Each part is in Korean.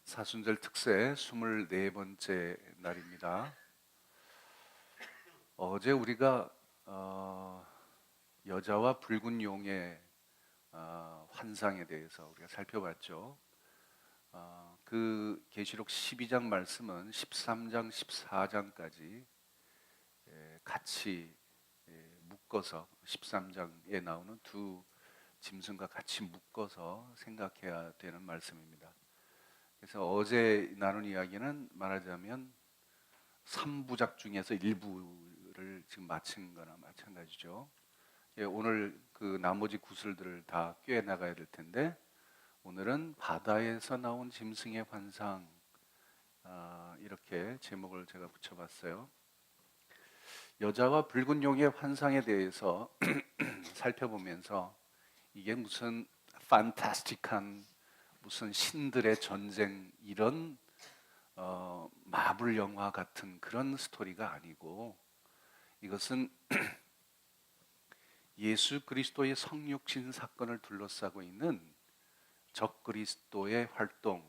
사순절 특세 24번째 날입니다. 어제 우리가 여자와 붉은 용의 환상에 대해서 우리가 살펴봤죠. 그 계시록 12장 말씀은 13장, 14장까지 같이 묶어서 13장에 나오는 두 짐승과 같이 묶어서 생각해야 되는 말씀입니다. 그래서 어제 나눈 이야기는 말하자면 3부작 중에서 일부를 지금 마친 거나 마찬가지죠. 오늘 그 나머지 구슬들을 다 꿰 나가야 될 텐데, 오늘은 바다에서 나온 짐승의 환상, 이렇게 제목을 제가 붙여봤어요. 여자와 붉은 용의 환상에 대해서 살펴보면서 이게 무슨 판타스틱한 무슨 신들의 전쟁 이런 마블 영화 같은 그런 스토리가 아니고, 이것은 예수 그리스도의 성육신 사건을 둘러싸고 있는 적그리스도의 활동,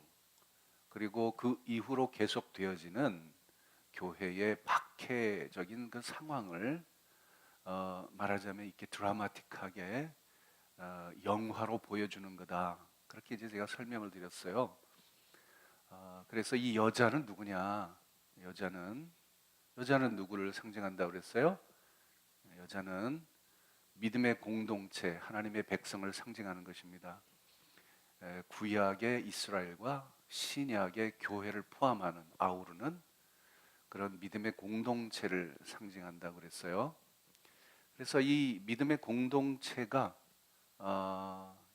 그리고 그 이후로 계속되어지는 교회의 박해적인 그 상황을 말하자면 이렇게 드라마틱하게 영화로 보여주는 거다. 그렇게 이제 제가 설명을 드렸어요. 그래서 이 여자는 누구냐? 여자는 누구를 상징한다고 그랬어요? 여자는 믿음의 공동체, 하나님의 백성을 상징하는 것입니다. 구약의 이스라엘과 신약의 교회를 포함하는 아우르는 그런 믿음의 공동체를 상징한다고 그랬어요. 그래서 이 믿음의 공동체가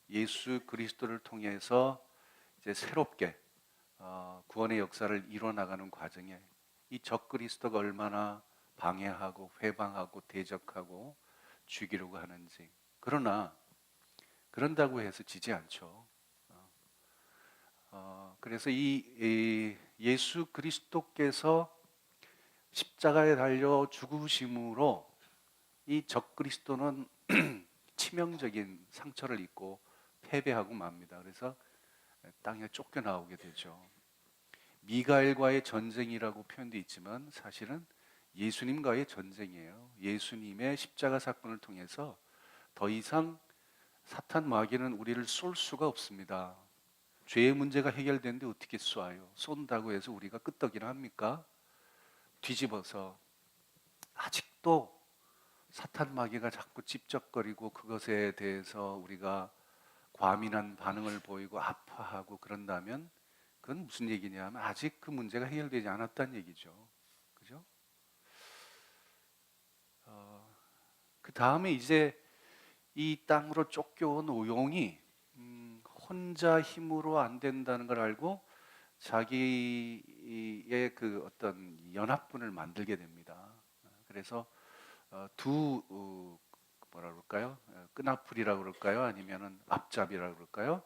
예수 그리스도를 통해서 이제 새롭게 구원의 역사를 이뤄나가는 과정에 이 적그리스도가 얼마나 방해하고 회방하고 대적하고 죽이려고 하는지. 그러나 그런다고 해서 지지 않죠. 그래서 이 예수 그리스도께서 십자가에 달려 죽으심으로 이 적그리스도는 치명적인 상처를 입고 패배하고 맙니다. 그래서 땅에 쫓겨나오게 되죠. 미가엘과의 전쟁이라고 표현되어 있지만 사실은 예수님과의 전쟁이에요. 예수님의 십자가 사건을 통해서 더 이상 사탄 마귀는 우리를 쏠 수가 없습니다. 죄의 문제가 해결되는데 어떻게 쏴요? 쏜다고 해서 우리가 끄떡이나 합니까? 뒤집어서 아직도 사탄 마귀가 자꾸 찝적거리고 그것에 대해서 우리가 과민한 반응을 보이고 아파하고 그런다면 그건 무슨 얘기냐면 아직 그 문제가 해결되지 않았다는 얘기죠. 그죠? 그 다음에 이제 이 땅으로 쫓겨온 용이 혼자 힘으로 안 된다는 걸 알고 자기의 그 어떤 연합군을 만들게 됩니다. 그래서 두 뭐라 그럴까요? 끈앞풀이라고 그럴까요? 아니면은 앞잡이라고 그럴까요?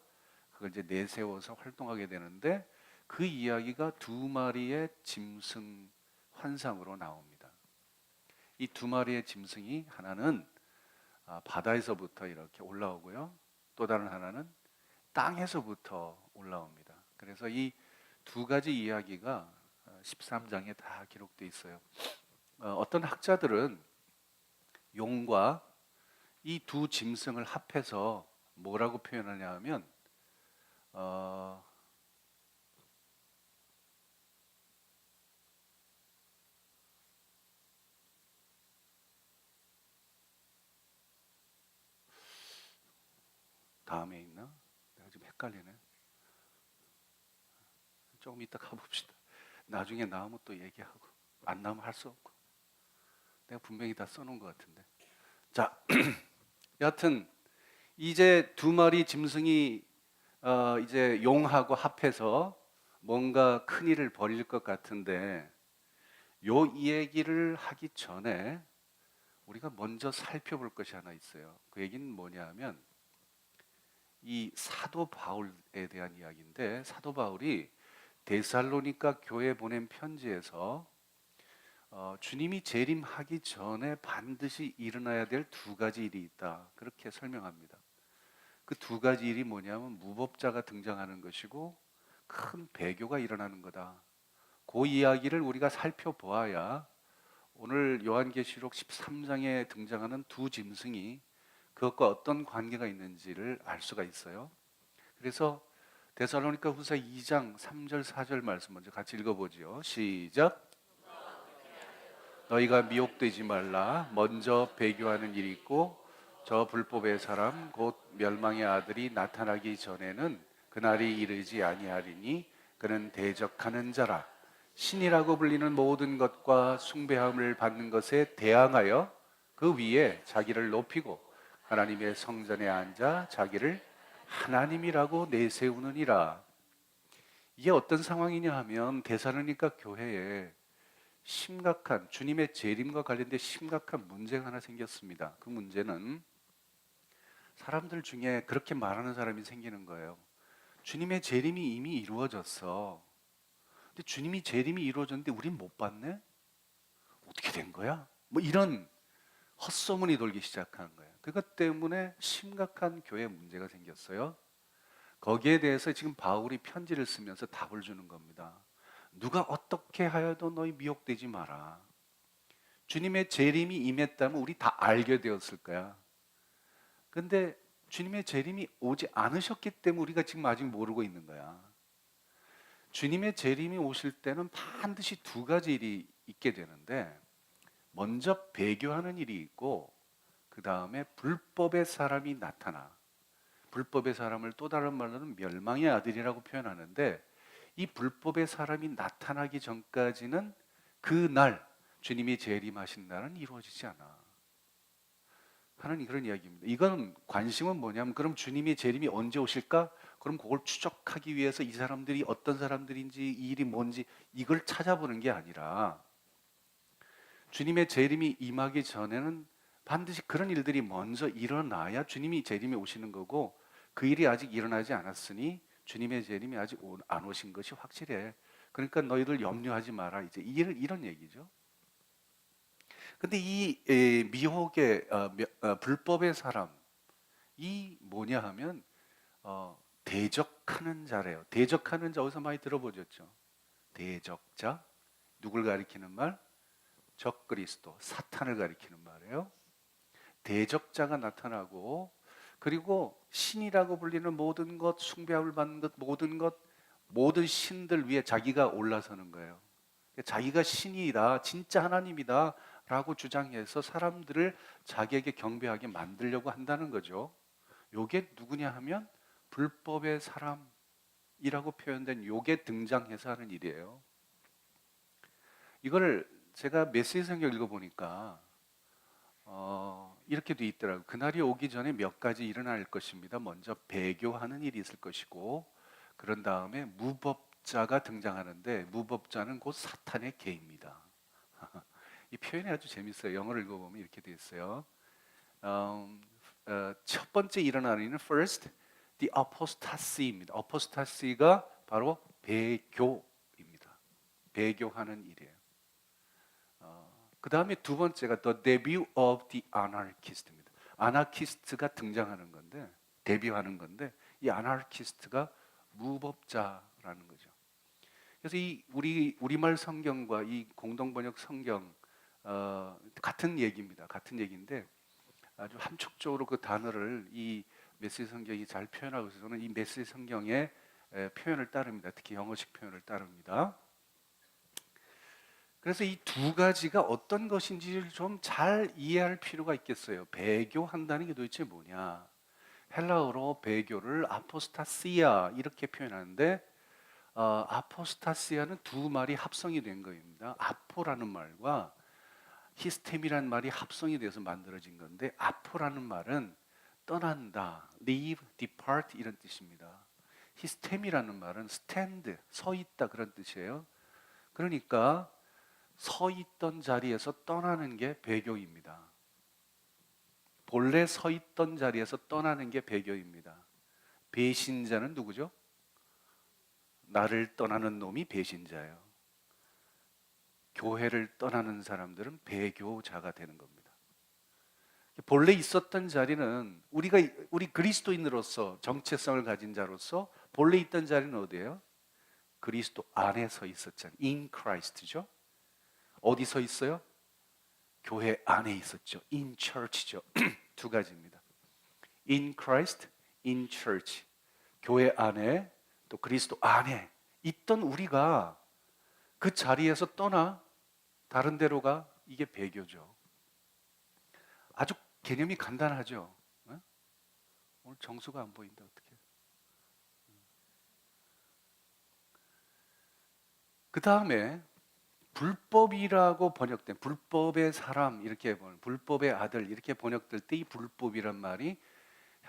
그걸 이제 내세워서 활동하게 되는데 그 이야기가 두 마리의 짐승 환상으로 나옵니다. 이 두 마리의 짐승이 하나는 바다에서부터 이렇게 올라오고요. 또 다른 하나는 땅에서부터 올라옵니다. 그래서 이 두 가지 이야기가 13장에 다 기록되어 있어요. 어떤 학자들은 용과 이 두 짐승을 합해서 뭐라고 표현하냐 하면 어, 다음에 있나? 내가 지금 헷갈리네. 조금 이따 가봅시다. 나중에 나오면 또 얘기하고 안 나오면 할 수 없고 내가 분명히 다 써놓은 것 같은데. 자, 여하튼 이제 두 마리 짐승이 이제 용하고 합해서 뭔가 큰 일을 벌일 것 같은데 요 얘기를 하기 전에 우리가 먼저 살펴볼 것이 하나 있어요. 그 얘기는 뭐냐면 이 사도 바울에 대한 이야기인데 사도 바울이 데살로니가 교회에 보낸 편지에서 주님이 재림하기 전에 반드시 일어나야 될 두 가지 일이 있다. 그렇게 설명합니다. 그 두 가지 일이 뭐냐면 무법자가 등장하는 것이고 큰 배교가 일어나는 거다. 그 이야기를 우리가 살펴보아야 오늘 요한계시록 13장에 등장하는 두 짐승이 그것과 어떤 관계가 있는지를 알 수가 있어요. 그래서 데살로니가 후서 2장 3절 4절 말씀 먼저 같이 읽어보죠. 시작. 너희가 미혹되지 말라. 먼저 배교하는 일이 있고 저 불법의 사람 곧 멸망의 아들이 나타나기 전에는 그날이 이르지 아니하리니 그는 대적하는 자라. 신이라고 불리는 모든 것과 숭배함을 받는 것에 대항하여 그 위에 자기를 높이고 하나님의 성전에 앉아 자기를 하나님이라고 내세우느니라. 이게 어떤 상황이냐 하면 데살로니가 교회에 심각한 주님의 재림과 관련된 심각한 문제가 하나 생겼습니다. 그 문제는 사람들 중에 그렇게 말하는 사람이 생기는 거예요. 주님의 재림이 이미 이루어졌어. 근데 주님이 재림이 이루어졌는데 우린 못 봤네? 어떻게 된 거야? 뭐 이런 헛소문이 돌기 시작한 거예요. 그것 때문에 심각한 교회 문제가 생겼어요. 거기에 대해서 지금 바울이 편지를 쓰면서 답을 주는 겁니다. 누가 어떻게 하여도 너희 미혹되지 마라. 주님의 재림이 임했다면 우리 다 알게 되었을 거야. 근데 주님의 재림이 오지 않으셨기 때문에 우리가 지금 아직 모르고 있는 거야. 주님의 재림이 오실 때는 반드시 두 가지 일이 있게 되는데 먼저 배교하는 일이 있고 그 다음에 불법의 사람이 나타나. 불법의 사람을 또 다른 말로는 멸망의 아들이라고 표현하는데 이 불법의 사람이 나타나기 전까지는 그 날 주님이 재림하신 날은 이루어지지 않아 하는 그런 이야기입니다. 이건 관심은 뭐냐면 그럼 주님의 재림이 언제 오실까? 그럼 그걸 추적하기 위해서 이 사람들이 어떤 사람들인지 이 일이 뭔지 이걸 찾아보는 게 아니라 주님의 재림이 임하기 전에는 반드시 그런 일들이 먼저 일어나야 주님이 재림이 오시는 거고 그 일이 아직 일어나지 않았으니 주님의 재림이 아직 안 오신 것이 확실해. 그러니까 너희들 염려하지 마라. 이제 이런 얘기죠. 근데 이 미혹의 불법의 사람 이 뭐냐 하면 대적하는 자래요. 대적하는 자 어디서 많이 들어보셨죠? 대적자 누굴 가리키는 말? 적그리스도 사탄을 가리키는 말이에요. 대적자가 나타나고 그리고 신이라고 불리는 모든 것, 숭배함을 받는 것, 모든 신들 위에 자기가 올라서는 거예요. 자기가 신이다, 진짜 하나님이다 라고 주장해서 사람들을 자기에게 경배하게 만들려고 한다는 거죠. 요게 누구냐 하면 불법의 사람이라고 표현된 요게 등장해서 하는 일이에요. 이걸 제가 메시지 성경 읽어보니까 이렇게 돼 있더라고요. 그날이 오기 전에 몇 가지 일어날 것입니다. 먼저 배교하는 일이 있을 것이고 그런 다음에 무법자가 등장하는데 무법자는 곧 사탄의 개입니다. 이 표현이 아주 재밌어요. 영어를 읽어보면 이렇게 돼 있어요. 첫 번째 일어나는 일은 first, the apostasy입니다. apostasy가 바로 배교입니다. 배교하는 일이에요. 그 다음에 두 번째가 the debut of the anarchist입니다. 아나키스트가 등장하는 건데 데뷔하는 건데 이 아나키스트가 무법자라는 거죠. 그래서 이 우리말 성경과 이 공동번역 성경 같은 얘기입니다. 같은 얘기인데 아주 함축적으로 그 단어를 이 메시지 성경이 잘 표현하고 있어서 저는 이 메시지 성경의 표현을 따릅니다. 특히 영어식 표현을 따릅니다. 그래서 이 두 가지가 어떤 것인지를 좀 잘 이해할 필요가 있겠어요. 배교한다는 게 도대체 뭐냐? 헬라어로 배교를 아포스타시아 이렇게 표현하는데 아포스타시아는 두 말이 합성이 된 거입니다. 아포라는 말과 히스템이라는 말이 합성이 돼서 만들어진 건데 아포라는 말은 떠난다, leave, depart 이런 뜻입니다. 히스템이라는 말은 stand, 서 있다 그런 뜻이에요. 그러니까 서 있던 자리에서 떠나는 게 배교입니다. 본래 서 있던 자리에서 떠나는 게 배교입니다. 배신자는 누구죠? 나를 떠나는 놈이 배신자예요. 교회를 떠나는 사람들은 배교자가 되는 겁니다. 본래 있었던 자리는 우리 그리스도인으로서 정체성을 가진 자로서 본래 있던 자리는 어디예요? 그리스도 안에 서 있었잖아요. In Christ죠. 어디 서 있어요? 교회 안에 있었죠. In church죠. 두 가지입니다. In Christ, in church. 교회 안에 또 그리스도 안에 있던 우리가 그 자리에서 떠나 다른 데로 가, 이게 배교죠. 아주 개념이 간단하죠. 어? 오늘 정수가 안 보인다 어떻게? 그 다음에 불법이라고 번역된 불법의 사람 이렇게 불법의 아들 이렇게 번역될 때 이 불법이란 말이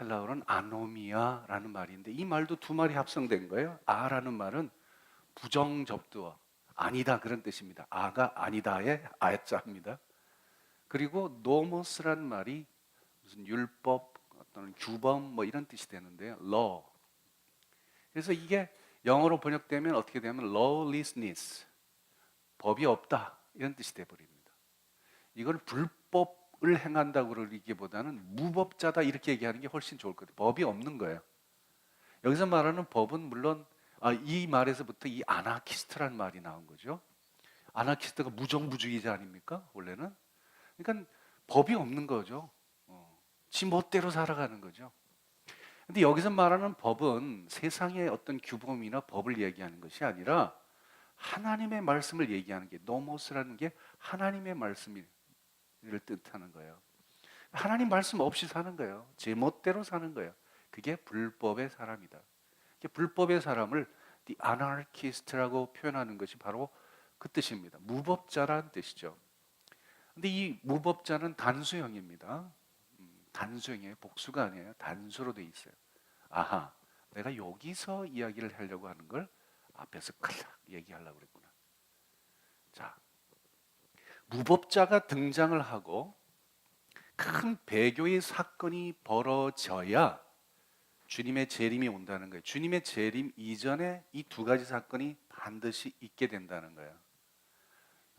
헬라어로는 아노미아라는 말인데 이 말도 두 말이 합성된 거예요. 아라는 말은 부정접두어 아니다 그런 뜻입니다. 아가 아니다의 아자입니다. 그리고 노모스란 말이 무슨 율법 또는 규범 뭐 이런 뜻이 되는데요. law. 그래서 이게 영어로 번역되면 어떻게 되면 lawlessness. 법이 없다 이런 뜻이 돼 버립니다. 이걸 불법을 행한다고 그러기보다는 무법자다 이렇게 얘기하는 게 훨씬 좋을 것 같아요. 법이 없는 거예요. 여기서 말하는 법은 물론 이 말에서부터 이 아나키스트라는 말이 나온 거죠. 아나키스트가 무정부주의자 아닙니까? 원래는. 그러니까 법이 없는 거죠. 지 멋대로 살아가는 거죠. 근데 여기서 말하는 법은 세상의 어떤 규범이나 법을 얘기하는 것이 아니라 하나님의 말씀을 얘기하는 게 노모스라는 게 하나님의 말씀을 뜻하는 거예요. 하나님 말씀 없이 사는 거예요. 제 멋대로 사는 거예요. 그게 불법의 사람이다. 불법의 사람을 the anarchist라고 표현하는 것이 바로 그 뜻입니다. 무법자라는 뜻이죠. 근데 이 무법자는 단수형입니다. 단수형이에요. 복수가 아니에요. 단수로 돼 있어요. 아하, 내가 여기서 이야기를 하려고 하는 걸 앞에서 칼락 얘기하려고 그랬구나. 자, 무법자가 등장을 하고 큰 배교의 사건이 벌어져야 주님의 재림이 온다는 거예요. 주님의 재림 이전에 이 두 가지 사건이 반드시 있게 된다는 거예요.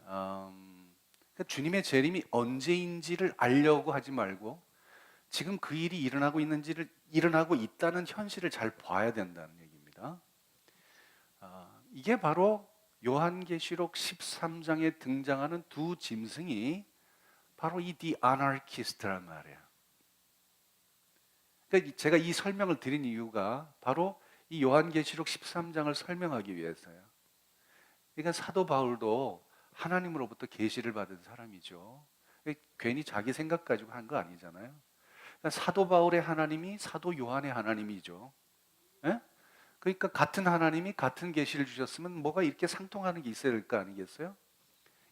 그러니까 주님의 재림이 언제인지를 알려고 하지 말고 지금 그 일이 일어나고 있다는 현실을 잘 봐야 된다는 얘기입니다. 이게 바로 요한계시록 13장에 등장하는 두 짐승이 바로 이 The Anarchist란 말이에요. 그러니까 제가 이 설명을 드린 이유가 바로 이 요한계시록 13장을 설명하기 위해서요. 그러니까 사도 바울도 하나님으로부터 계시를 받은 사람이죠. 괜히 자기 생각 가지고 한 거 아니잖아요. 그러니까 사도 바울의 하나님이 사도 요한의 하나님이죠. 예? 그러니까 같은 하나님이 같은 계시를 주셨으면 뭐가 이렇게 상통하는 게 있어야 될 거 아니겠어요?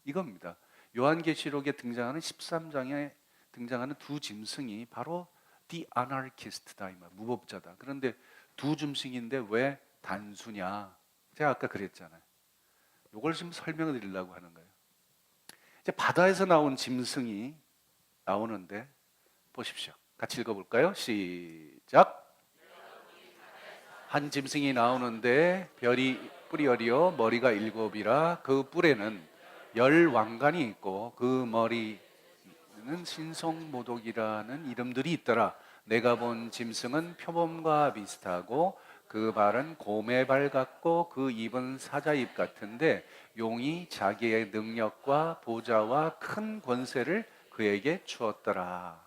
이겁니다. 요한계시록에 등장하는 13장에 등장하는 두 짐승이 바로 the anarchist다 이 말, 무법자다. 그런데 두 짐승인데 왜 단수냐? 제가 아까 그랬잖아요. 이걸 좀 설명을 드리려고 하는 거예요. 이제 바다에서 나온 짐승이 나오는데 보십시오. 같이 읽어볼까요? 시작. 한 짐승이 나오는데 별이 뿔이 어리어 머리가 일곱이라 그 뿔에는 열 왕관이 있고 그 머리는 신성모독이라는 이름들이 있더라. 내가 본 짐승은 표범과 비슷하고 그 발은 곰의 발 같고 그 입은 사자입 같은데 용이 자기의 능력과 보좌와 큰 권세를 그에게 주었더라.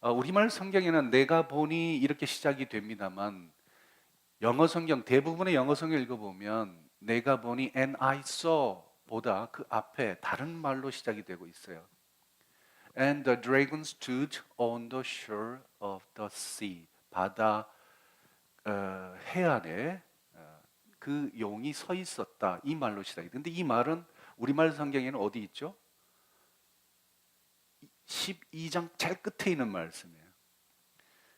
우리말 성경에는 내가 보니 이렇게 시작이 됩니다만 영어 성경 대부분의 영어 성경 읽어보면 내가 보니 and I saw 보다 그 앞에 다른 말로 시작이 되고 있어요. And the dragon stood on the shore of the sea. 바다 해안에 그 용이 서 있었다. 이 말로 시작이. 근데 이 말은 우리말 성경에는 어디 있죠? 12장 제일 끝에 있는 말씀이에요.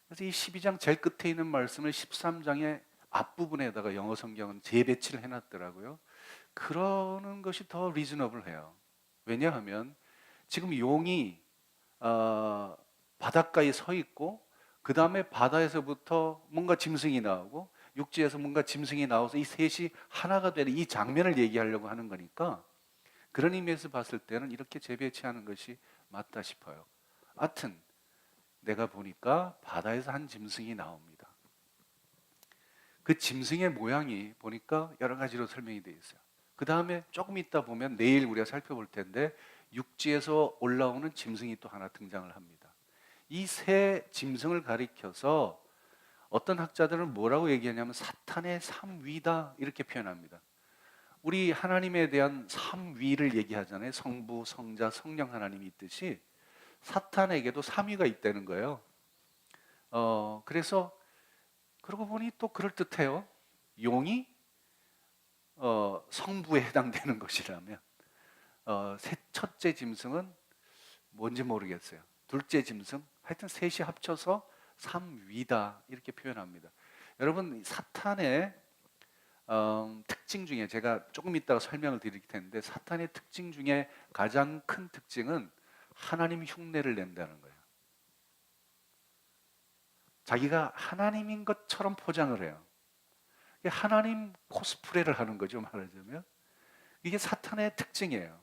그래서 이 12장 제일 끝에 있는 말씀을 13장의 앞부분에다가 영어 성경은 재배치를 해놨더라고요. 그러는 것이 더 리즈너블해요. 왜냐하면 지금 용이 바닷가에 서 있고 그 다음에 바다에서부터 뭔가 짐승이 나오고 육지에서 뭔가 짐승이 나와서 이 셋이 하나가 되는 이 장면을 얘기하려고 하는 거니까 그런 의미에서 봤을 때는 이렇게 재배치하는 것이 맞다 싶어요. 하여튼 내가 보니까 바다에서 한 짐승이 나옵니다. 그 짐승의 모양이 보니까 여러 가지로 설명이 되어 있어요. 그 다음에 조금 있다 보면 내일 우리가 살펴볼 텐데 육지에서 올라오는 짐승이 또 하나 등장을 합니다. 이 세 짐승을 가리켜서 어떤 학자들은 뭐라고 얘기하냐면 사탄의 삼위다 이렇게 표현합니다. 우리 하나님에 대한 삼위를 얘기하잖아요. 성부, 성자, 성령 하나님이 있듯이 사탄에게도 삼위가 있다는 거예요. 그래서 그러고 보니 또 그럴듯해요. 용이 성부에 해당되는 것이라면 첫째 짐승은 뭔지 모르겠어요. 둘째 짐승, 하여튼 셋이 합쳐서 삼위다 이렇게 표현합니다. 여러분 사탄의 특징 중에 제가 조금 이따가 설명을 드릴 텐데 사탄의 특징 중에 가장 큰 특징은 하나님 흉내를 낸다는 거예요. 자기가 하나님인 것처럼 포장을 해요. 하나님 코스프레를 하는 거죠, 말하자면. 이게 사탄의 특징이에요.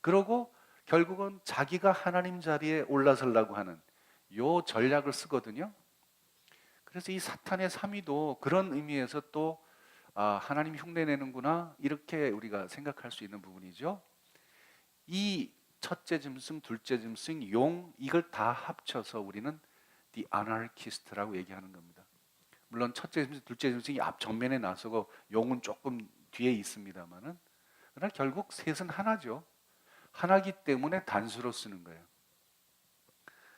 그러고 결국은 자기가 하나님 자리에 올라서려고 하는 요 전략을 쓰거든요. 그래서 이 사탄의 삼위도 그런 의미에서 또 하나님 흉내내는구나 이렇게 우리가 생각할 수 있는 부분이죠. 이 첫째 짐승, 둘째 짐승, 용 이걸 다 합쳐서 우리는 The Anarchist라고 얘기하는 겁니다. 물론 첫째 짐승, 둘째 짐승이 앞 정면에 나서고 용은 조금 뒤에 있습니다만은 그러나 결국 셋은 하나죠. 하나기 때문에 단수로 쓰는 거예요.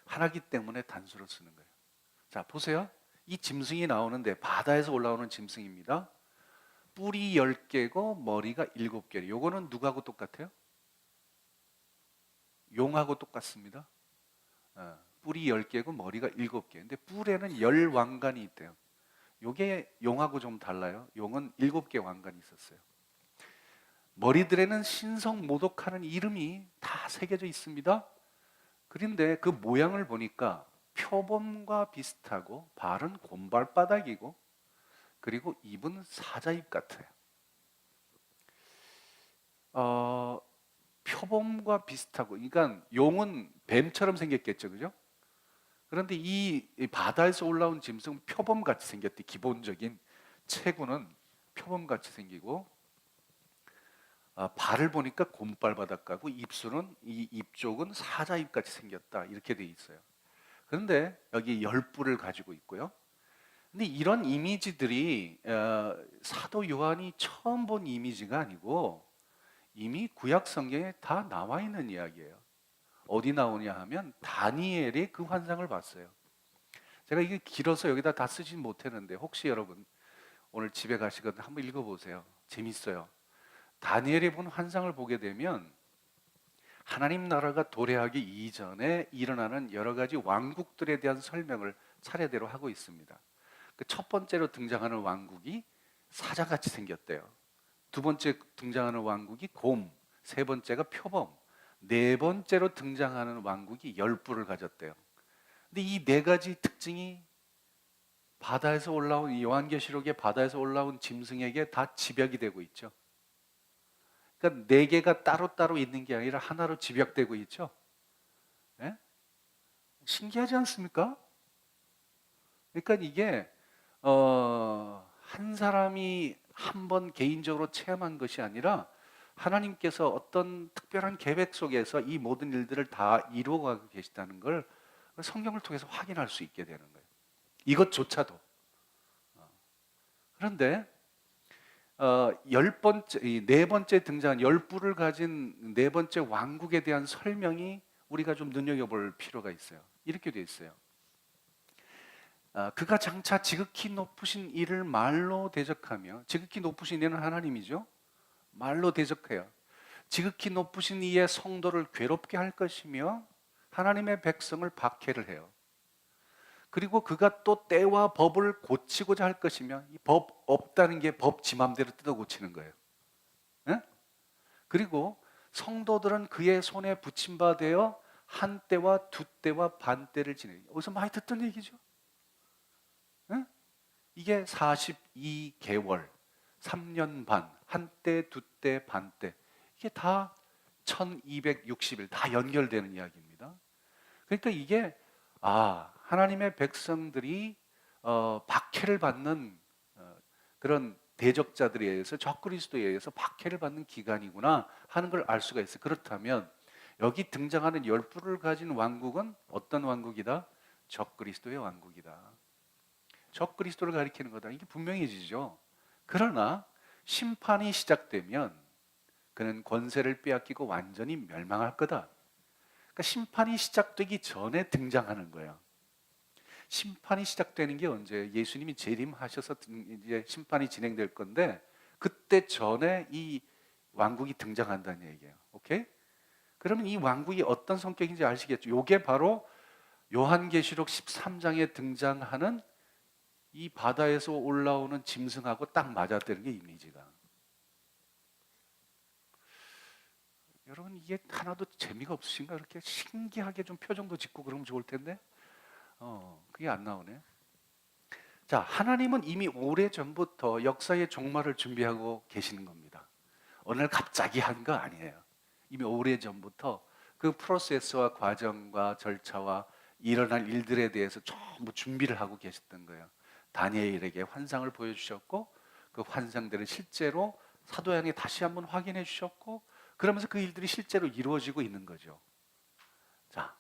하나기 때문에 단수로 쓰는 거예요. 자, 보세요. 이 짐승이 나오는데 바다에서 올라오는 짐승입니다. 뿔이 10개고 머리가 7개. 요거는 누구하고 똑같아요? 용하고 똑같습니다. 뿔이 10개고 머리가 7개. 근데 뿔에는 10왕관이 있대요. 요게 용하고 좀 달라요. 용은 7개 왕관이 있었어요. 머리들에는 신성모독하는 이름이 다 새겨져 있습니다. 그런데 그 모양을 보니까 표범과 비슷하고 발은 곰발바닥이고 그리고 입은 사자입 같아요. 표범과 비슷하고, 그러니까 용은 뱀처럼 생겼겠죠, 그죠? 그런데 이 바다에서 올라온 짐승은 표범같이 생겼대. 기본적인 체구는 표범같이 생기고, 발을 보니까 곰발바닥 같고 입술은 이 입 쪽은 사자입같이 생겼다 이렇게 돼 있어요. 그런데 여기 10뿔을 가지고 있고요. 근데 이런 이미지들이 사도 요한이 처음 본 이미지가 아니고 이미 구약 성경에 다 나와 있는 이야기예요. 어디 나오냐 하면 다니엘이 그 환상을 봤어요. 제가 이게 길어서 여기다 다 쓰진 못했는데 혹시 여러분 오늘 집에 가시거든 한번 읽어보세요. 재밌어요. 다니엘이 본 환상을 보게 되면 하나님 나라가 도래하기 이전에 일어나는 여러 가지 왕국들에 대한 설명을 차례대로 하고 있습니다. 그 첫 번째로 등장하는 왕국이 사자같이 생겼대요. 두 번째 등장하는 왕국이 곰, 세 번째가 표범, 네 번째로 등장하는 왕국이 10뿔을 가졌대요. 근데 이 네 가지 특징이 바다에서 올라온 요한계시록의 바다에서 올라온 짐승에게 다 집약이 되고 있죠. 그러니까 네 개가 따로따로 있는 게 아니라 하나로 집약되고 있죠. 예? 신기하지 않습니까? 그러니까 이게 한 사람이 한 번 개인적으로 체험한 것이 아니라 하나님께서 어떤 특별한 계획 속에서 이 모든 일들을 다 이루어가고 계시다는 걸 성경을 통해서 확인할 수 있게 되는 거예요. 이것조차도. 그런데 네 번째 등장한 10뿔을 가진 네 번째 왕국에 대한 설명이 우리가 좀 눈여겨볼 필요가 있어요. 이렇게 돼 있어요. 그가 장차 지극히 높으신 이를 말로 대적하며, 지극히 높으신 이는 하나님이죠. 말로 대적해요. 지극히 높으신 이의 성도를 괴롭게 할 것이며 하나님의 백성을 박해를 해요. 그리고 그가 또 때와 법을 고치고자 할 것이며, 이 법 없다는 게 법 지 맘대로 뜯어 고치는 거예요. 네? 그리고 성도들은 그의 손에 붙임 바 되어 한 때와 두 때와 반 때를 지내요. 어디서 많이 듣던 얘기죠. 네? 이게 42개월, 3년 반, 한 때, 두 때, 반 때. 이게 다 1260일 다 연결되는 이야기입니다. 그러니까 이게 하나님의 백성들이 박해를 받는 그런 대적자들에 의해서 적그리스도에 의해서 박해를 받는 기간이구나 하는 걸 알 수가 있어요. 그렇다면 여기 등장하는 열불을 가진 왕국은 어떤 왕국이다? 적그리스도의 왕국이다. 적그리스도를 가리키는 거다. 이게 분명해지죠. 그러나 심판이 시작되면 그는 권세를 빼앗기고 완전히 멸망할 거다. 그러니까 심판이 시작되기 전에 등장하는 거예요. 심판이 시작되는 게 언제? 예수님이 재림하셔서 이제 심판이 진행될 건데 그때 전에 이 왕국이 등장한다는 얘기예요. 오케이? 그러면 이 왕국이 어떤 성격인지 아시겠죠? 이게 바로 요한계시록 13장에 등장하는 이 바다에서 올라오는 짐승하고 딱 맞아뜨는 게 이미지가. 여러분 이게 하나도 재미가 없으신가? 이렇게 신기하게 좀 표정도 짓고 그러면 좋을 텐데 그게 안 나오네. 자, 하나님은 이미 오래전부터 역사의 종말을 준비하고 계시는 겁니다. 어느 날 갑자기 한 거 아니에요. 이미 오래전부터 그 프로세스와 과정과 절차와 일어날 일들에 대해서 전부 준비를 하고 계셨던 거예요. 다니엘에게 환상을 보여주셨고 그 환상들을 실제로 사도 요한이 다시 한번 확인해 주셨고 그러면서 그 일들이 실제로 이루어지고 있는 거죠. 자,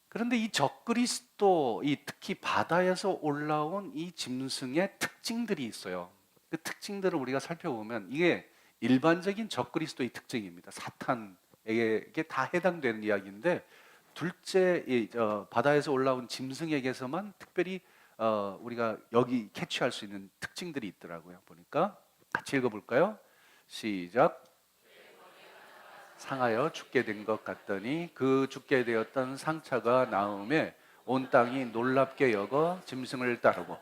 그런데 이 적그리스도, 이 특히 바다에서 올라온 이 짐승의 특징들이 있어요. 그 특징들을 우리가 살펴보면 이게 일반적인 적그리스도의 특징입니다. 사탄에게 다 해당되는 이야기인데 둘째 바다에서 올라온 짐승에게서만 특별히 우리가 여기 캐치할 수 있는 특징들이 있더라고요. 보니까 같이 읽어볼까요? 시작. 상하여 죽게 된 것 같더니 그 죽게 되었던 상처가 나음에 온 땅이 놀랍게 여겨 짐승을 따르고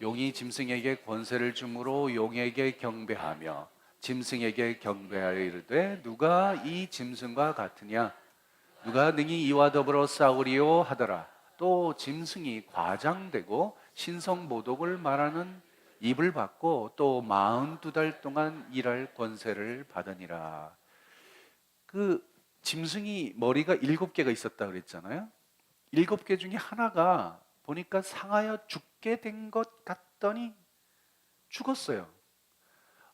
용이 짐승에게 권세를 주므로 용에게 경배하며 짐승에게 경배하여 이르되 누가 이 짐승과 같으냐 누가 능히 이와 더불어 싸우리요 하더라. 또 짐승이 과장되고 신성모독을 말하는 입을 받고 또 42달 동안 일할 권세를 받으니라. 그 짐승이 머리가 7개가 있었다 그랬잖아요. 7개 중에 하나가 보니까 상하여 죽게 된 것 같더니 죽었어요.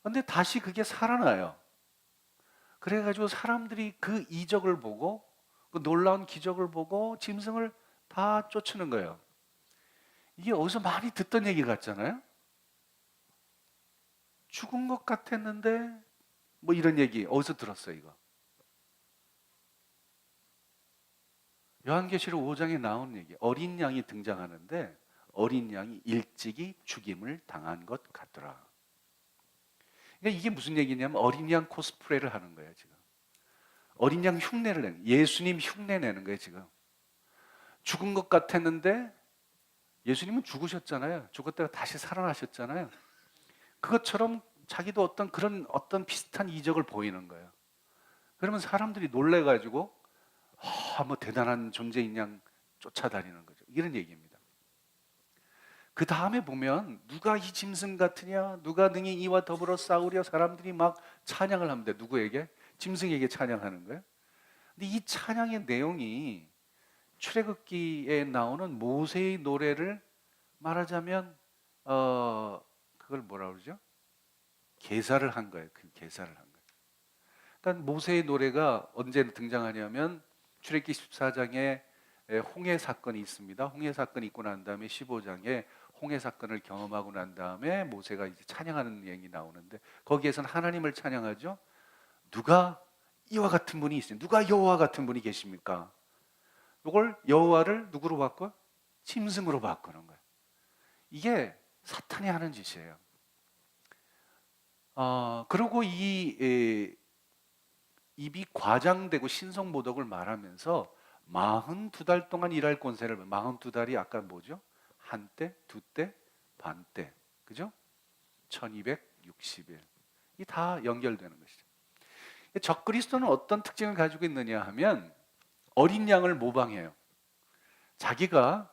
근데 다시 그게 살아나요. 그래가지고 사람들이 그 이적을 보고 그 놀라운 기적을 보고 짐승을 다 쫓는 거예요. 이게 어디서 많이 듣던 얘기 같잖아요. 죽은 것 같았는데 뭐 이런 얘기 어디서 들었어요 이거? 요한계시록 5장에 나온 얘기. 어린 양이 등장하는데 어린 양이 일찍이 죽임을 당한 것 같더라. 그러니까 이게 무슨 얘기냐면 어린 양 코스프레를 하는 거예요 지금. 어린 양 흉내를 내는 거예요. 예수님 흉내 내는 거예요 지금. 죽은 것 같았는데 예수님은 죽으셨잖아요. 죽었다가 다시 살아나셨잖아요. 그것처럼 자기도 어떤 비슷한 이적을 보이는 거예요. 그러면 사람들이 놀래가지고 뭐 대단한 존재인 양 쫓아다니는 거죠. 이런 얘기입니다. 그 다음에 보면 누가 이 짐승 같으냐, 누가 능히 이와 더불어 싸우려 사람들이 막 찬양을 합니다. 누구에게? 짐승에게 찬양하는 거예요. 근데 이 찬양의 내용이 출애굽기에 나오는 모세의 노래를 말하자면 그걸 뭐라 그러죠? 개사를 한 거예요. 그 개사를 한 거예요. 그러니까 모세의 노래가 언제 등장하냐면 출애굽기 14장에 홍해 사건이 있습니다. 홍해 사건이 있고 난 다음에 15장에 홍해 사건을 경험하고 난 다음에 모세가 이제 찬양하는 내용이 나오는데 거기에서는 하나님을 찬양하죠. 누가 이와 같은 분이 있어요. 누가 여호와 같은 분이 계십니까? 이걸 여호와를 누구로 바꿔? 짐승으로 바꾸는 거예요. 이게 사탄이 하는 짓이에요. 그리고 입이 과장되고 신성모독을 말하면서 42달 동안 일할 권세를 42달이 아까 뭐죠? 한때, 두때, 반때, 그죠? 1260일. 이 다 연결되는 것이죠. 적그리스도는 어떤 특징을 가지고 있느냐 하면 어린 양을 모방해요. 자기가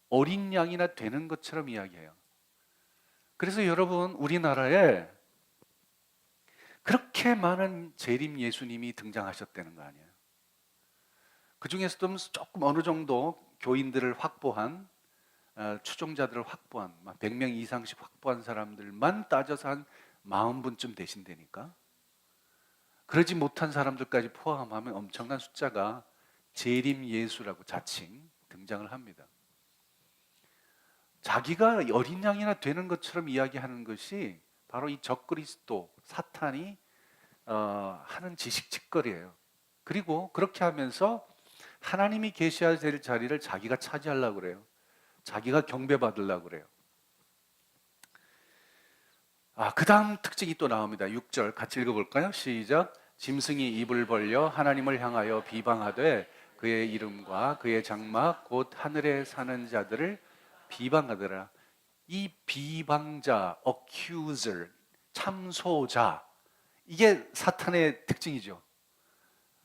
어린 양이나 되는 것처럼 이야기해요. 그래서 여러분 우리나라에 그렇게 많은 재림 예수님이 등장하셨다는 거 아니에요. 그 중에서도 조금 어느 정도 교인들을 확보한 추종자들을 확보한 100명 이상씩 확보한 사람들만 따져서 한 40분쯤 되신다니까. 그러지 못한 사람들까지 포함하면 엄청난 숫자가 재림 예수라고 자칭 등장을 합니다. 자기가 어린 양이나 되는 것처럼 이야기하는 것이 바로 이 적그리스도 사탄이 하는 지식짓거리예요. 그리고 그렇게 하면서 하나님이 계셔야 될 자리를 자기가 차지하려고 그래요. 자기가 경배받으려고 그래요. 그 다음 특징이 또 나옵니다. 6절 같이 읽어볼까요? 시작. 짐승이 입을 벌려 하나님을 향하여 비방하되 그의 이름과 그의 장막 곧 하늘에 사는 자들을 비방하더라. 이 비방자, accuser, 참소자, 이게 사탄의 특징이죠.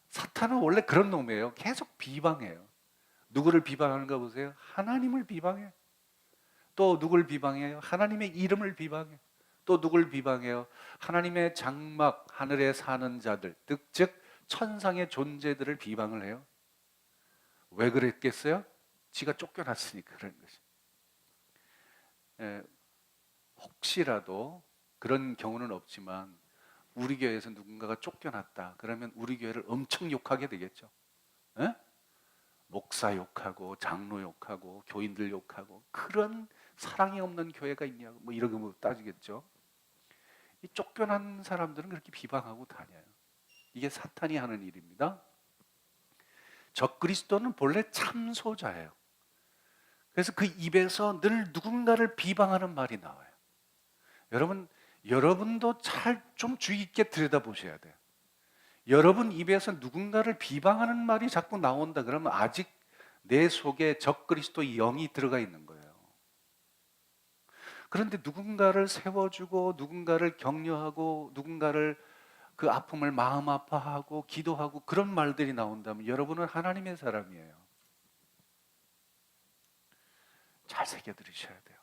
사탄은 원래 그런 놈이에요. 계속 비방해요. 누구를 비방하는가 보세요. 하나님을 비방해요. 또 누구를 비방해요? 하나님의 이름을 비방해요. 또 누구를 비방해요? 하나님의 장막, 하늘에 사는 자들, 즉 천상의 존재들을 비방을 해요. 왜 그랬겠어요? 지가 쫓겨났으니까 그런 것이. 혹시라도 그런 경우는 없지만 우리 교회에서 누군가가 쫓겨났다 그러면 우리 교회를 엄청 욕하게 되겠죠. 에? 목사 욕하고 장로 욕하고 교인들 욕하고 그런 사랑이 없는 교회가 있냐고 뭐 이런 거 따지겠죠. 이 쫓겨난 사람들은 그렇게 비방하고 다녀요. 이게 사탄이 하는 일입니다. 적그리스도는 본래 참소자예요. 그래서 그 입에서 늘 누군가를 비방하는 말이 나와요. 여러분도 잘 좀 주의 깊게 들여다보셔야 돼요. 여러분 입에서 누군가를 비방하는 말이 자꾸 나온다 그러면 아직 내 속에 적그리스도 영이 들어가 있는 거예요. 그런데 누군가를 세워주고 누군가를 격려하고 누군가를 그 아픔을 마음 아파하고 기도하고 그런 말들이 나온다면 여러분은 하나님의 사람이에요. 잘 새겨 들으셔야 돼요.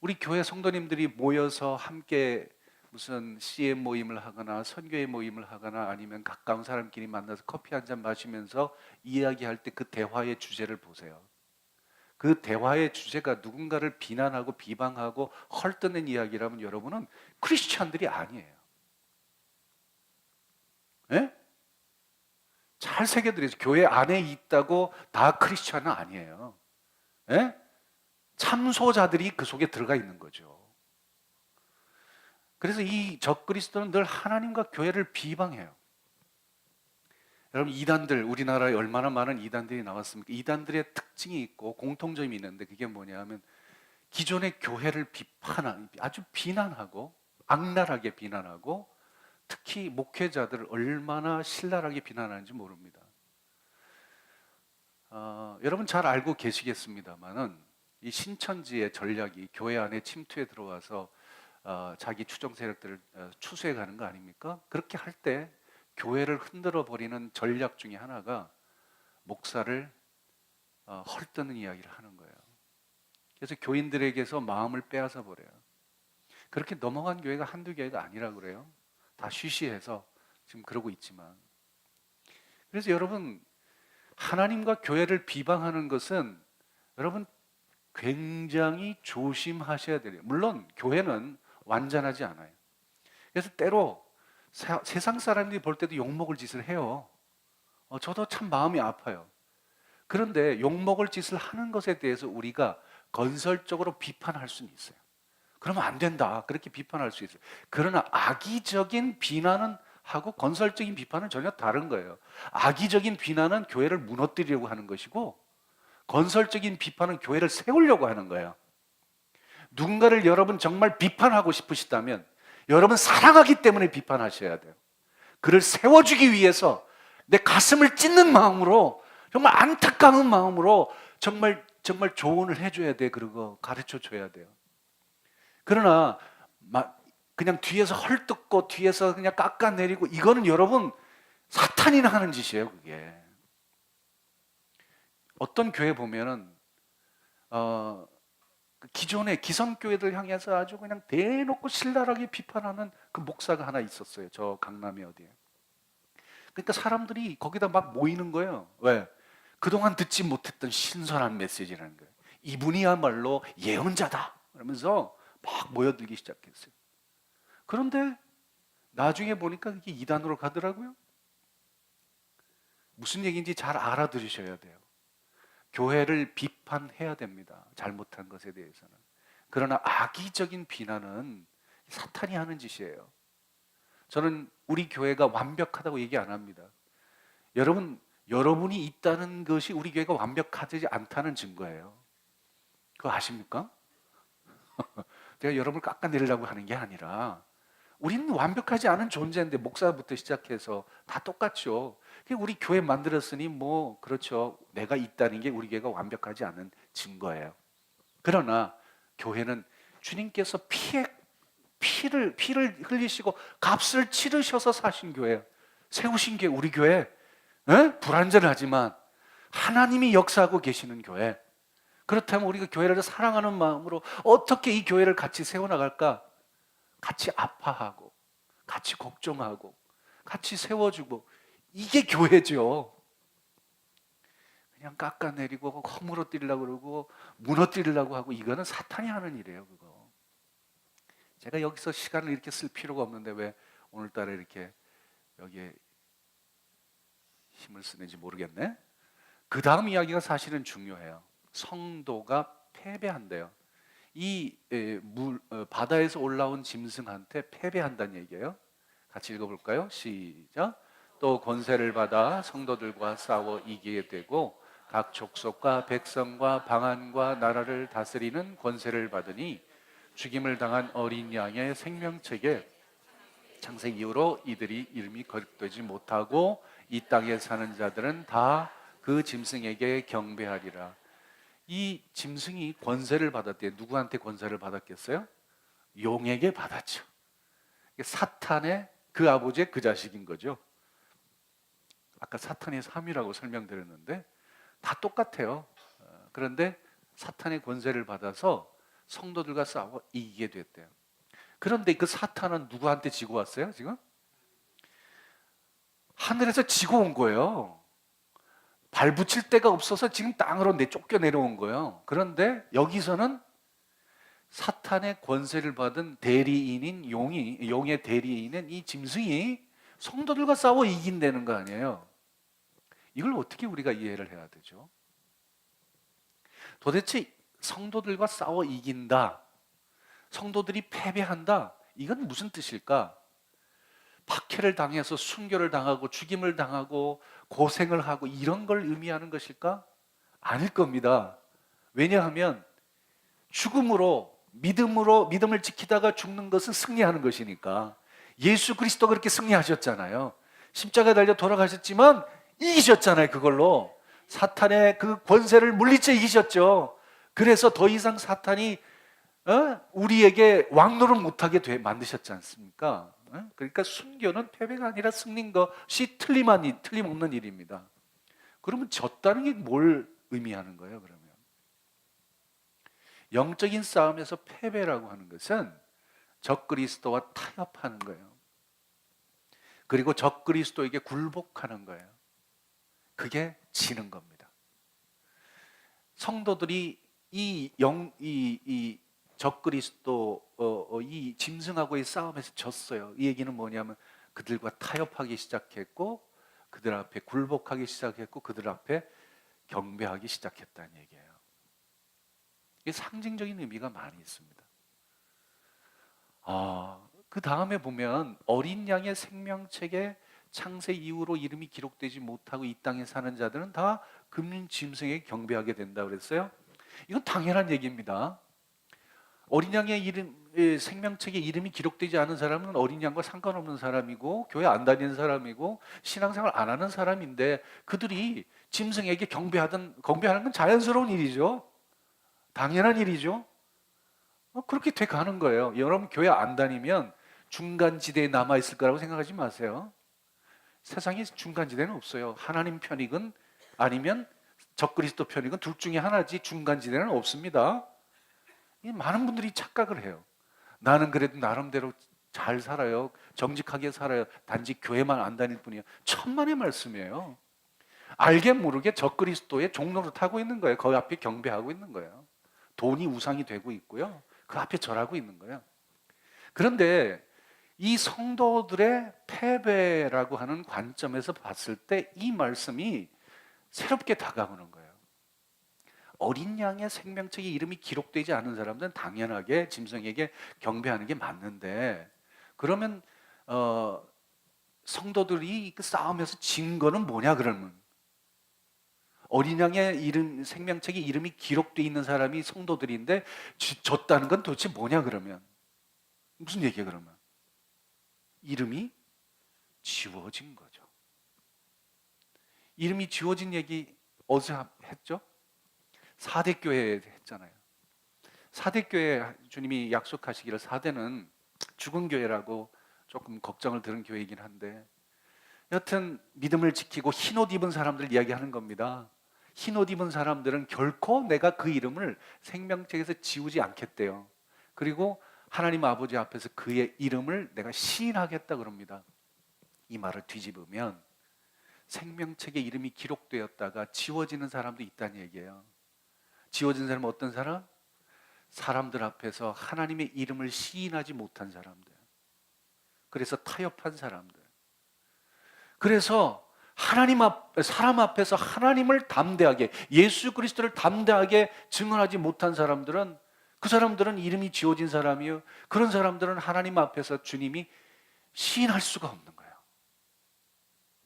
우리 교회 성도님들이 모여서 함께 무슨 CM 모임을 하거나 선교회 모임을 하거나 아니면 가까운 사람끼리 만나서 커피 한 잔 마시면서 이야기할 때 그 대화의 주제를 보세요. 그 대화의 주제가 누군가를 비난하고 비방하고 헐뜯는 이야기라면 여러분은 크리스찬들이 아니에요. 예? 잘 새겨드리세요. 교회 안에 있다고 다 크리스찬은 아니에요. 예? 참소자들이 그 속에 들어가 있는 거죠. 그래서 이 적그리스도는 늘 하나님과 교회를 비방해요. 여러분 이단들, 우리나라에 얼마나 많은 이단들이 나왔습니까? 이단들의 특징이 있고 공통점이 있는데 그게 뭐냐면 기존의 교회를 비판하는, 아주 비난하고 악랄하게 비난하고 특히 목회자들을 얼마나 신랄하게 비난하는지 모릅니다. 여러분 잘 알고 계시겠습니다만은 이 신천지의 전략이 교회 안에 침투해 들어와서 자기 추종 세력들을 추수해 가는 거 아닙니까? 그렇게 할 때 교회를 흔들어 버리는 전략 중에 하나가 목사를 헐뜯는 이야기를 하는 거예요. 그래서 교인들에게서 마음을 빼앗아 버려요. 그렇게 넘어간 교회가 한두 교회가 아니라 그래요. 다 쉬쉬해서 지금 그러고 있지만. 그래서 여러분 하나님과 교회를 비방하는 것은 여러분 굉장히 조심하셔야 돼요. 물론 교회는 완전하지 않아요. 그래서 때로 세상 사람들이 볼 때도 욕먹을 짓을 해요. 저도 참 마음이 아파요. 그런데 욕먹을 짓을 하는 것에 대해서 우리가 건설적으로 비판할 수는 있어요. 그러면 안 된다. 그렇게 비판할 수 있어요. 그러나 악의적인 비난은 하고 건설적인 비판은 전혀 다른 거예요. 악의적인 비난은 교회를 무너뜨리려고 하는 것이고 건설적인 비판은 교회를 세우려고 하는 거예요. 누군가를 여러분 정말 비판하고 싶으시다면 여러분 사랑하기 때문에 비판하셔야 돼요. 그를 세워주기 위해서 내 가슴을 찢는 마음으로 정말 안타까운 마음으로 정말 조언을 해줘야 돼. 그리고 가르쳐 줘야 돼요. 그러나 그냥 뒤에서 헐뜯고 뒤에서 그냥 깎아내리고 이거는 여러분 사탄이나 하는 짓이에요. 그게 어떤 교회 보면은 기존의 기성교회들 향해서 아주 그냥 대놓고 신랄하게 비판하는 그 목사가 하나 있었어요. 저 강남에 어디에. 그러니까 사람들이 거기다 막 모이는 거예요. 왜? 그동안 듣지 못했던 신선한 메시지라는 거예요. 이분이야말로 예언자다 그러면서 막 모여들기 시작했어요. 그런데 나중에 보니까 그게 이단으로 가더라고요. 무슨 얘기인지 잘 알아들으셔야 돼요. 교회를 비판해야 됩니다. 잘못한 것에 대해서는. 그러나 악의적인 비난은 사탄이 하는 짓이에요. 저는 우리 교회가 완벽하다고 얘기 안 합니다. 여러분이 있다는 것이 우리 교회가 완벽하지 않다는 증거예요. 그거 아십니까? 제가 여러분을 깎아내리려고 하는 게 아니라 우리는 완벽하지 않은 존재인데 목사부터 시작해서 다 똑같죠. 우리 교회 만들었으니 뭐 그렇죠. 내가 있다는 게 우리 교회가 완벽하지 않은 증거예요. 그러나 교회는 주님께서 피를 흘리시고 값을 치르셔서 사신 교회예요. 세우신 교회, 우리 교회. 불완전하지만 하나님이 역사하고 계시는 교회. 그렇다면 우리가 교회를 사랑하는 마음으로 어떻게 이 교회를 같이 세워나갈까? 같이 아파하고 같이 걱정하고 같이 세워주고, 이게 교회죠. 그냥 깎아내리고 허물어뜨리려고 그러고 무너뜨리려고 하고, 이거는 사탄이 하는 일이에요. 그거 제가 여기서 시간을 이렇게 쓸 필요가 없는데 왜 오늘따라 이렇게 여기에 힘을 쓰는지 모르겠네. 그 다음 이야기가 사실은 중요해요. 성도가 패배한대요. 이 바다에서 올라온 짐승한테 패배한다는 얘기예요. 같이 읽어볼까요? 시작. 또 권세를 받아 성도들과 싸워 이기게 되고 각 족속과 백성과 방언과 나라를 다스리는 권세를 받으니 죽임을 당한 어린 양의 생명책에 창세 이후로 이들이 이름이 거듭되지 못하고 이 땅에 사는 자들은 다 그 짐승에게 경배하리라. 이 짐승이 권세를 받았대요. 누구한테 권세를 받았겠어요? 용에게 받았죠. 사탄의 그 아버지의 그 자식인 거죠. 아까 사탄의 삼위라고 설명드렸는데 다 똑같아요. 그런데 사탄의 권세를 받아서 성도들과 싸워 이기게 됐대요. 그런데 그 사탄은 누구한테 지고 왔어요? 지금? 하늘에서 지고 온 거예요. 발 붙일 데가 없어서 지금 땅으로 쫓겨 내려온 거예요. 그런데 여기서는 사탄의 권세를 받은 대리인인 용의 대리인은 이 짐승이 성도들과 싸워 이긴다는 거 아니에요. 이걸 어떻게 우리가 이해를 해야 되죠? 도대체 성도들과 싸워 이긴다, 성도들이 패배한다, 이건 무슨 뜻일까? 박해를 당해서 순교를 당하고 죽임을 당하고 고생을 하고 이런 걸 의미하는 것일까? 아닐 겁니다. 왜냐하면 죽음으로 믿음을 지키다가 죽는 것은 승리하는 것이니까. 예수 그리스도가 그렇게 승리하셨잖아요. 십자가에 달려 돌아가셨지만 이기셨잖아요. 그걸로 사탄의 그 권세를 물리쳐 이기셨죠. 그래서 더 이상 사탄이 우리에게 왕노릇 못하게 만드셨지 않습니까? 그러니까 순교는 패배가 아니라 승리인 것이 틀림없는 일입니다. 그러면 졌다는 게 뭘 의미하는 거예요? 그러면 영적인 싸움에서 패배라고 하는 것은 적그리스도와 타협하는 거예요. 그리고 적그리스도에게 굴복하는 거예요. 그게 지는 겁니다. 성도들이 이 적그리스도 이 짐승하고의 싸움에서 졌어요. 이 얘기는 뭐냐면 그들과 타협하기 시작했고 그들 앞에 굴복하기 시작했고 그들 앞에 경배하기 시작했다는 얘기예요. 이게 상징적인 의미가 많이 있습니다. 그 다음에 보면 어린 양의 생명책에 창세 이후로 이름이 기록되지 못하고 이 땅에 사는 자들은 다 금 짐승에게 경배하게 된다고 그랬어요. 이건 당연한 얘기입니다. 어린 양의 생명책에 이름이 기록되지 않은 사람은 어린 양과 상관없는 사람이고 교회 안 다니는 사람이고 신앙생활 안 하는 사람인데 그들이 짐승에게 경배하는 건 자연스러운 일이죠. 당연한 일이죠. 그렇게 돼 가는 거예요. 여러분 교회 안 다니면 중간지대에 남아있을 거라고 생각하지 마세요. 세상에 중간지대는 없어요. 하나님 편이건 아니면 적그리스도 편이건 둘 중에 하나지 중간지대는 없습니다. 많은 분들이 착각을 해요. 나는 그래도 나름대로 잘 살아요. 정직하게 살아요. 단지 교회만 안 다닐 뿐이에요. 천만의 말씀이에요. 알게 모르게 적그리스도의 종로를 타고 있는 거예요. 거기 앞에 경배하고 있는 거예요. 돈이 우상이 되고 있고요. 그 앞에 절하고 있는 거예요. 그런데 이 성도들의 패배라고 하는 관점에서 봤을 때 이 말씀이 새롭게 다가오는 거예요. 어린 양의 생명책의 이름이 기록되지 않은 사람들은 당연하게 짐승에게 경배하는 게 맞는데, 그러면 성도들이 그 싸움에서 진 거는 뭐냐 그러면, 어린 양의 이름, 생명책에 이름이 기록되어 있는 사람이 성도들인데 졌다는 건 도대체 뭐냐 그러면, 무슨 얘기야 그러면? 이름이 지워진 거죠. 이름이 지워진 얘기 어디서 했죠? 사대교회 했잖아요. 사대교회 주님이 약속하시기를, 사대는 죽은 교회라고 조금 걱정을 들은 교회이긴 한데, 여튼 믿음을 지키고 흰옷 입은 사람들 이야기하는 겁니다. 흰옷 입은 사람들은 결코 내가 그 이름을 생명책에서 지우지 않겠대요. 그리고 하나님 아버지 앞에서 그의 이름을 내가 시인하겠다 그럽니다. 이 말을 뒤집으면 생명책에 이름이 기록되었다가 지워지는 사람도 있다는 얘기예요. 지워진 사람은 어떤 사람? 사람들 앞에서 하나님의 이름을 시인하지 못한 사람들, 그래서 타협한 사람들, 그래서 사람 앞에서 하나님을 담대하게, 예수 그리스도를 담대하게 증언하지 못한 사람들은, 그 사람들은 이름이 지워진 사람이요, 그런 사람들은 하나님 앞에서 주님이 시인할 수가 없는 거예요.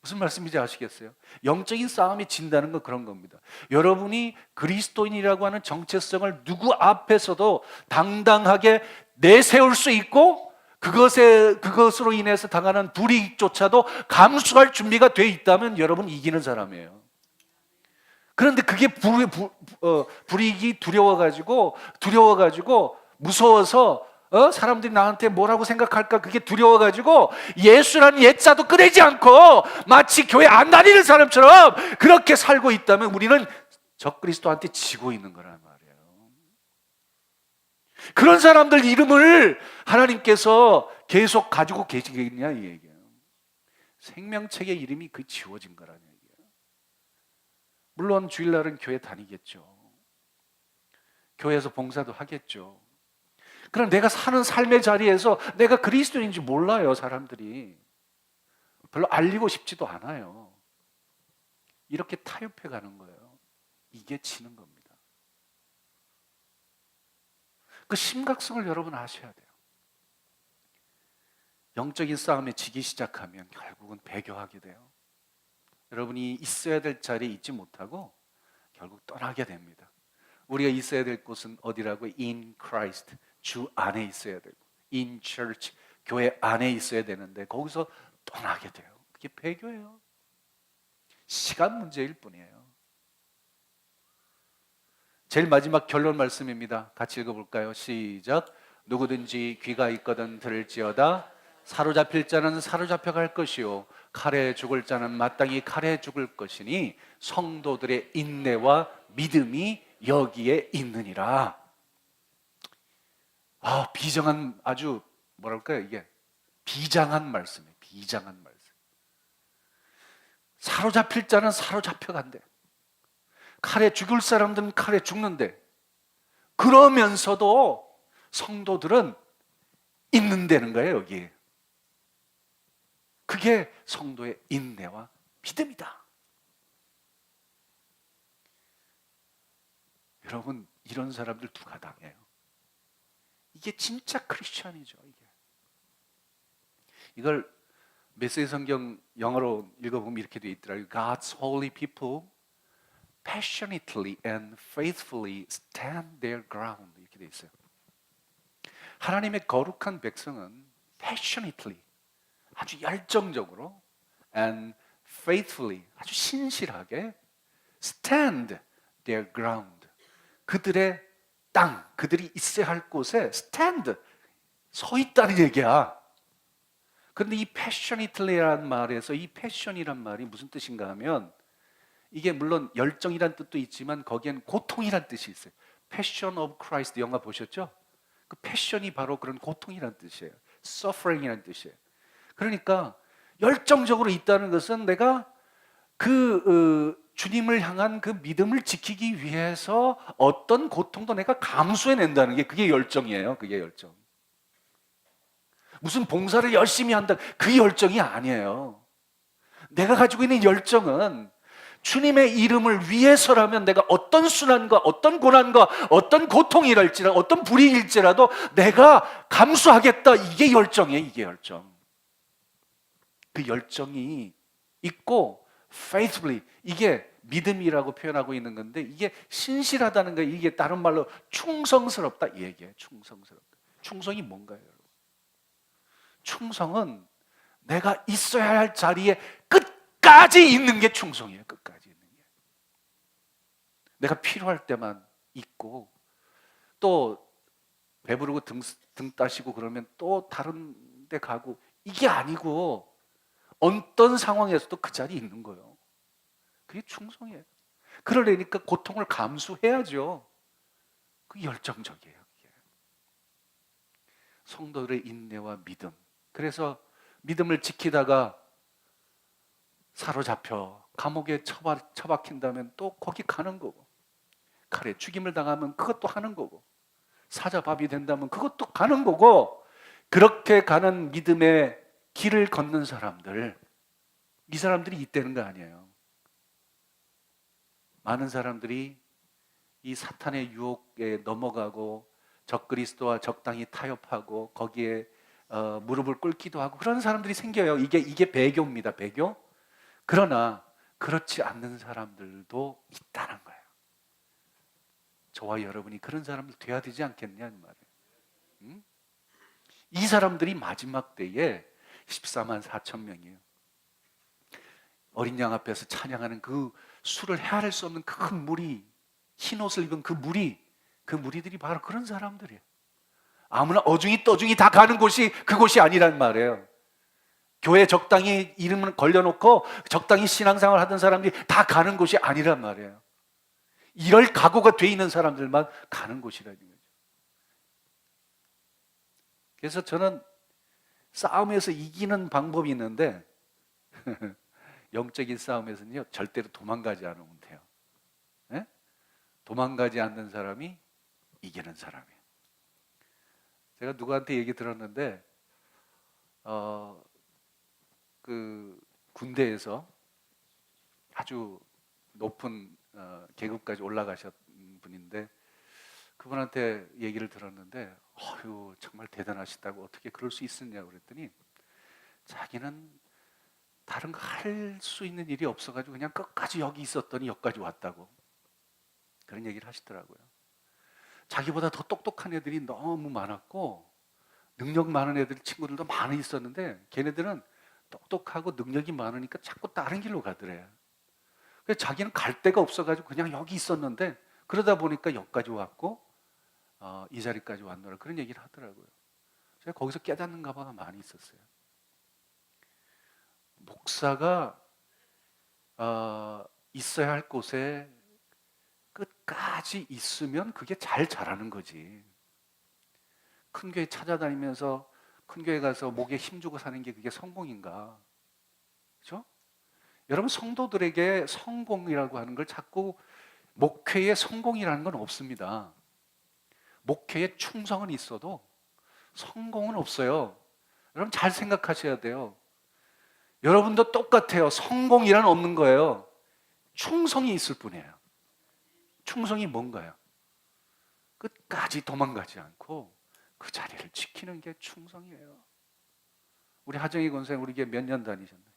무슨 말씀인지 아시겠어요? 영적인 싸움이 진다는 건 그런 겁니다. 여러분이 그리스도인이라고 하는 정체성을 누구 앞에서도 당당하게 내세울 수 있고, 그것으로 인해서 당하는 불이익조차도 감수할 준비가 돼 있다면 여러분 이기는 사람이에요. 그런데 그게 불이익이 두려워가지고 무서워서, 사람들이 나한테 뭐라고 생각할까, 그게 두려워가지고 예수라는 옛자도 꺼내지 않고 마치 교회 안 다니는 사람처럼 그렇게 살고 있다면 우리는 적그리스도한테 지고 있는 거란 말이에요. 그런 사람들 이름을 하나님께서 계속 가지고 계시겠냐 이 얘기예요. 생명책의 이름이 그 지워진 거라는 얘기예요. 물론 주일날은 교회 다니겠죠. 교회에서 봉사도 하겠죠. 그럼 내가 사는 삶의 자리에서 내가 그리스도인지 몰라요. 사람들이 별로 알리고 싶지도 않아요. 이렇게 타협해 가는 거예요. 이게 지는 겁니다. 그 심각성을 여러분 아셔야 돼요. 영적인 싸움에 지기 시작하면 결국은 배교하게 돼요. 여러분이 있어야 될 자리에 있지 못하고 결국 떠나게 됩니다. 우리가 있어야 될 곳은 어디라고? In Christ, 주 안에 있어야 되고, in church, 교회 안에 있어야 되는데 거기서 떠나게 돼요. 그게 배교예요. 시간 문제일 뿐이에요. 제일 마지막 결론 말씀입니다. 같이 읽어볼까요? 시작. 누구든지 귀가 있거든 들을지어다. 사로잡힐 자는 사로잡혀갈 것이요 칼에 죽을 자는 마땅히 칼에 죽을 것이니 성도들의 인내와 믿음이 여기에 있느니라. 비장한, 아주 뭐랄까요, 이게 비장한 말씀이에요. 비장한 말씀. 사로잡힐 자는 사로잡혀간대. 칼에 죽을 사람들은 칼에 죽는데, 그러면서도 성도들은 있는다는 거예요. 여기 그게 성도의 인내와 믿음이다. 여러분, 이런 사람들 누가 당해요? 이게 진짜 크리스천이죠. 이걸 메시지 성경 영어로 읽어보면 이렇게 되어 있더라고요. God's holy people passionately and faithfully stand their ground, 이렇게 되어 있어요. 하나님의 거룩한 백성은 passionately, 아주 열정적으로, and faithfully, 아주 신실하게 stand their ground, 그들의 땅, 그들이 있어야 할 곳에 stand, 서 있다는 얘기야. 그런데 이 passionately라는 말에서 이 passion이란 말이 무슨 뜻인가 하면, 이게 물론 열정이란 뜻도 있지만 거기엔 고통이란 뜻이 있어요. Passion of Christ 영화 보셨죠? 그 패션이 바로 그런 고통이란 뜻이에요. suffering이란 뜻이에요. 그러니까 열정적으로 있다는 것은 내가 주님을 향한 그 믿음을 지키기 위해서 어떤 고통도 내가 감수해낸다는 게 그게 열정이에요. 그게 열정. 무슨 봉사를 열심히 한다, 그 열정이 아니에요. 내가 가지고 있는 열정은 주님의 이름을 위해서라면 내가 어떤 순환과 어떤 고난과 어떤 고통이랄지라도 어떤 불이일지라도 내가 감수하겠다. 이게 열정이에요. 이게 열정. 그 열정이 있고 faithfully, 이게 믿음이라고 표현하고 있는 건데, 이게 신실하다는 거, 이게 다른 말로 충성스럽다 이 얘기예요. 충성스럽다. 충성이 뭔가요, 여러분? 충성은 내가 있어야 할 자리에 끝까지 있는 게 충성이에요. 끝까지 있는 게. 내가 필요할 때만 있고, 또 배부르고 등 따시고 그러면 또 다른 데 가고, 이게 아니고 어떤 상황에서도 그 자리에 있는 거예요. 그게 충성이에요. 그러려니까 고통을 감수해야죠. 그게 열정적이에요. 그게. 성도들의 인내와 믿음. 그래서 믿음을 지키다가 사로잡혀 감옥에 처박힌다면 또 거기 가는 거고, 칼에 죽임을 당하면 그것도 하는 거고, 사자밥이 된다면 그것도 가는 거고, 그렇게 가는 믿음의 길을 걷는 사람들, 이 사람들이 있다는 거 아니에요. 많은 사람들이 이 사탄의 유혹에 넘어가고 적그리스도와 적당히 타협하고 거기에 무릎을 꿇기도 하고 그런 사람들이 생겨요. 이게 배교입니다. 배교. 그러나 그렇지 않는 사람들도 있다는 거예요. 저와 여러분이 그런 사람들 돼야 되지 않겠냐는 말이에요. 응? 이 사람들이 마지막 때에 14만 4천 명이에요. 어린 양 앞에서 찬양하는 그 수를 헤아릴 수 없는 큰 무리, 흰 옷을 입은 그 무리들이 바로 그런 사람들이에요. 아무나 어중이 떠중이 다 가는 곳이 그곳이 아니란 말이에요. 교회 적당히 이름을 걸려놓고 적당히 신앙생활 하던 사람들이 다 가는 곳이 아니란 말이에요. 이럴 각오가 돼 있는 사람들만 가는 곳이라는 거죠. 그래서 저는 싸움에서 이기는 방법이 있는데 영적인 싸움에서는요, 절대로 도망가지 않으면 돼요. 네? 도망가지 않는 사람이 이기는 사람이에요. 제가 누구한테 얘기 들었는데 그 군대에서 아주 높은 계급까지 올라가셨 분인데, 그분한테 얘기를 들었는데 정말 대단하시다고, 어떻게 그럴 수 있었냐고 그랬더니 자기는 다른 거 할 수 있는 일이 없어가지고 그냥 끝까지 여기 있었더니 여기까지 왔다고, 그런 얘기를 하시더라고요. 자기보다 더 똑똑한 애들이 너무 많았고 능력 많은 애들 친구들도 많이 있었는데 걔네들은 똑똑하고 능력이 많으니까 자꾸 다른 길로 가더래요. 그래서 자기는 갈 데가 없어가지고 그냥 여기 있었는데 그러다 보니까 여기까지 왔고 이 자리까지 왔노라, 그런 얘기를 하더라고요. 제가 거기서 깨닫는 바가 많이 있었어요. 목사가 있어야 할 곳에 끝까지 있으면 그게 잘 자라는 거지. 큰 교회 찾아다니면서 큰 교회 가서 목에 힘주고 사는 게 그게 성공인가? 그렇죠? 여러분, 성도들에게 성공이라고 하는 걸 자꾸, 목회의 성공이라는 건 없습니다. 목회의 충성은 있어도 성공은 없어요. 여러분 잘 생각하셔야 돼요. 여러분도 똑같아요. 성공이란 없는 거예요. 충성이 있을 뿐이에요. 충성이 뭔가요? 끝까지 도망가지 않고 그 자리를 지키는 게 충성이에요. 우리 하정희 권사님 우리 교회 몇 년 다니셨나요?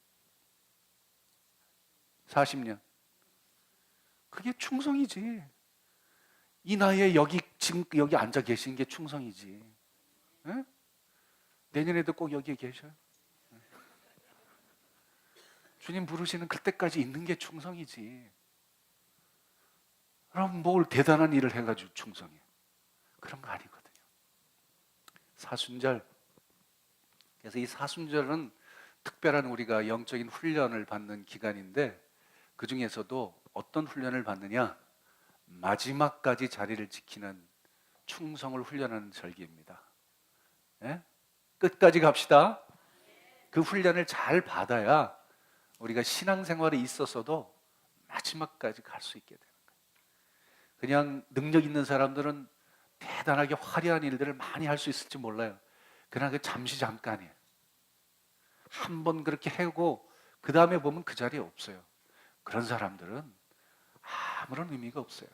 40년. 그게 충성이지. 이 나이에 지금 여기 앉아 계신 게 충성이지. 에? 내년에도 꼭 여기에 계셔요. 주님 부르시는 그때까지 있는 게 충성이지. 그럼 뭘 대단한 일을 해가지고 충성해? 그런 거 아니거든요. 사순절. 그래서 이 사순절은 특별한 우리가 영적인 훈련을 받는 기간인데, 그 중에서도 어떤 훈련을 받느냐? 마지막까지 자리를 지키는 충성을 훈련하는 절기입니다. 네? 끝까지 갑시다. 그 훈련을 잘 받아야 우리가 신앙생활에 있어서도 마지막까지 갈 수 있게 되는 거예요. 그냥 능력 있는 사람들은 대단하게 화려한 일들을 많이 할 수 있을지 몰라요. 그러나 그 잠시 잠깐이에요. 한 번 그렇게 하고 그 다음에 보면 그 자리에 없어요. 그런 사람들은 아무런 의미가 없어요.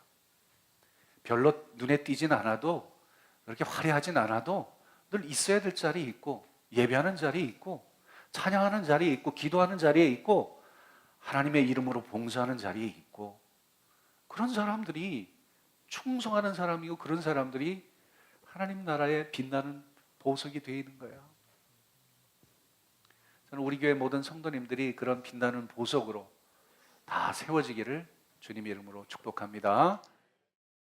별로 눈에 띄진 않아도, 그렇게 화려하진 않아도 늘 있어야 될 자리에 있고, 예배하는 자리에 있고, 찬양하는 자리에 있고, 기도하는 자리에 있고, 하나님의 이름으로 봉사하는 자리에 있고, 그런 사람들이 충성하는 사람이고, 그런 사람들이 하나님 나라에 빛나는 보석이 되어 있는 거예요. 저는 우리 교회 모든 성도님들이 그런 빛나는 보석으로 다 세워지기를 주님의 이름으로 축복합니다.